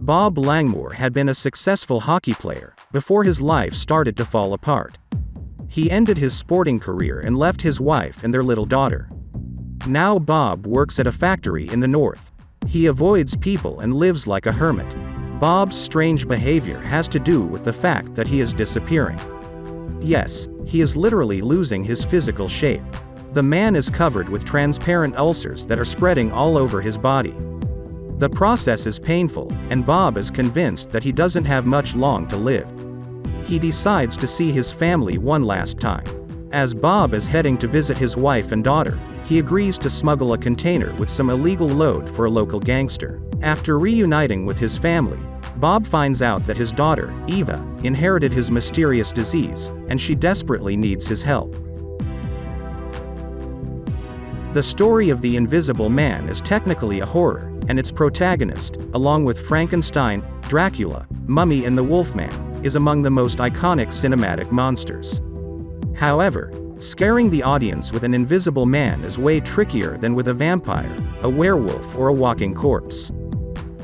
Bob Langmore had been a successful hockey player before his life started to fall apart. He ended his sporting career and left his wife and their little daughter. Now Bob works at a factory in the north. He avoids people and lives like a hermit. Bob's strange behavior has to do with the fact that he is disappearing. Yes, he is literally losing his physical shape. The man is covered with transparent ulcers that are spreading all over his body. The process is painful, and Bob is convinced that he doesn't have much long to live. He decides to see his family one last time. As Bob is heading to visit his wife and daughter, he agrees to smuggle a container with some illegal load for a local gangster. After reuniting with his family, Bob finds out that his daughter, Eva, inherited his mysterious disease, and she desperately needs his help. The story of The Invisible Man is technically a horror, and its protagonist, along with Frankenstein, Dracula, Mummy and the Wolfman, is among the most iconic cinematic monsters. However, scaring the audience with an invisible man is way trickier than with a vampire, a werewolf or a walking corpse.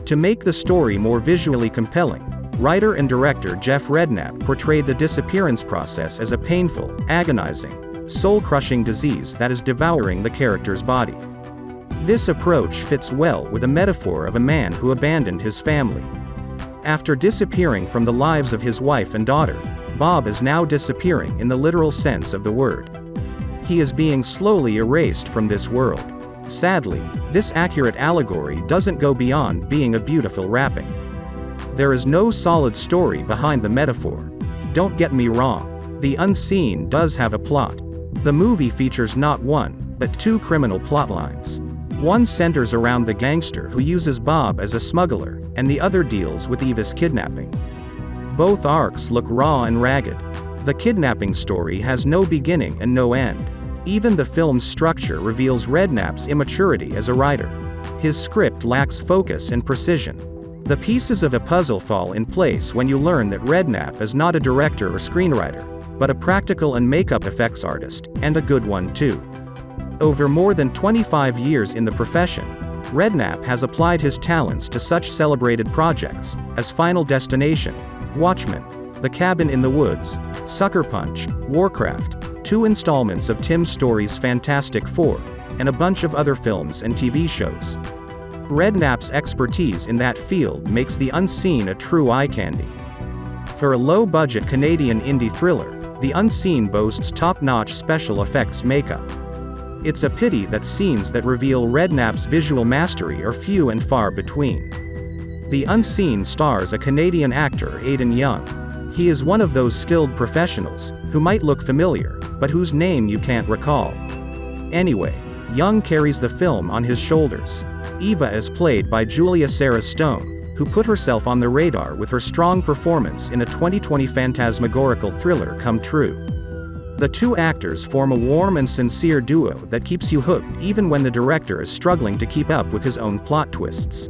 To make the story more visually compelling, writer and director Geoff Redknap portrayed the disappearance process as a painful, agonizing, soul-crushing disease that is devouring the character's body. This approach fits well with a metaphor of a man who abandoned his family. After disappearing from the lives of his wife and daughter, Bob is now disappearing in the literal sense of the word. He is being slowly erased from this world. Sadly, this accurate allegory doesn't go beyond being a beautiful wrapping. There is no solid story behind the metaphor. Don't get me wrong, The Unseen does have a plot. The movie features not one, but two criminal plotlines. One centers around the gangster who uses Bob as a smuggler, and the other deals with Eva's kidnapping. Both arcs look raw and ragged. The kidnapping story has no beginning and no end. Even the film's structure reveals Redknap's immaturity as a writer. His script lacks focus and precision. The pieces of a puzzle fall in place when you learn that Redknap is not a director or screenwriter, but a practical and makeup effects artist, and a good one too. Over more than 25 years in the profession, Redknap has applied his talents to such celebrated projects as Final Destination, Watchmen, The Cabin in the Woods, Sucker Punch, Warcraft, 2 installments of Tim Story's Fantastic Four, and a bunch of other films and TV shows. Redknap's expertise in that field makes The Unseen a true eye candy. For a low-budget Canadian indie thriller, The Unseen boasts top-notch special effects makeup. It's a pity that scenes that reveal Redknap's visual mastery are few and far between. The Unseen stars a Canadian actor, Aden. He is one of those skilled professionals who might look familiar, but whose name you can't recall. Anyway, Young carries the film on his shoulders. Eva is played by Julia Sarah Stone, who put herself on the radar with her strong performance in a 2020 phantasmagorical thriller Come True. The two actors form a warm and sincere duo that keeps you hooked even when the director is struggling to keep up with his own plot twists.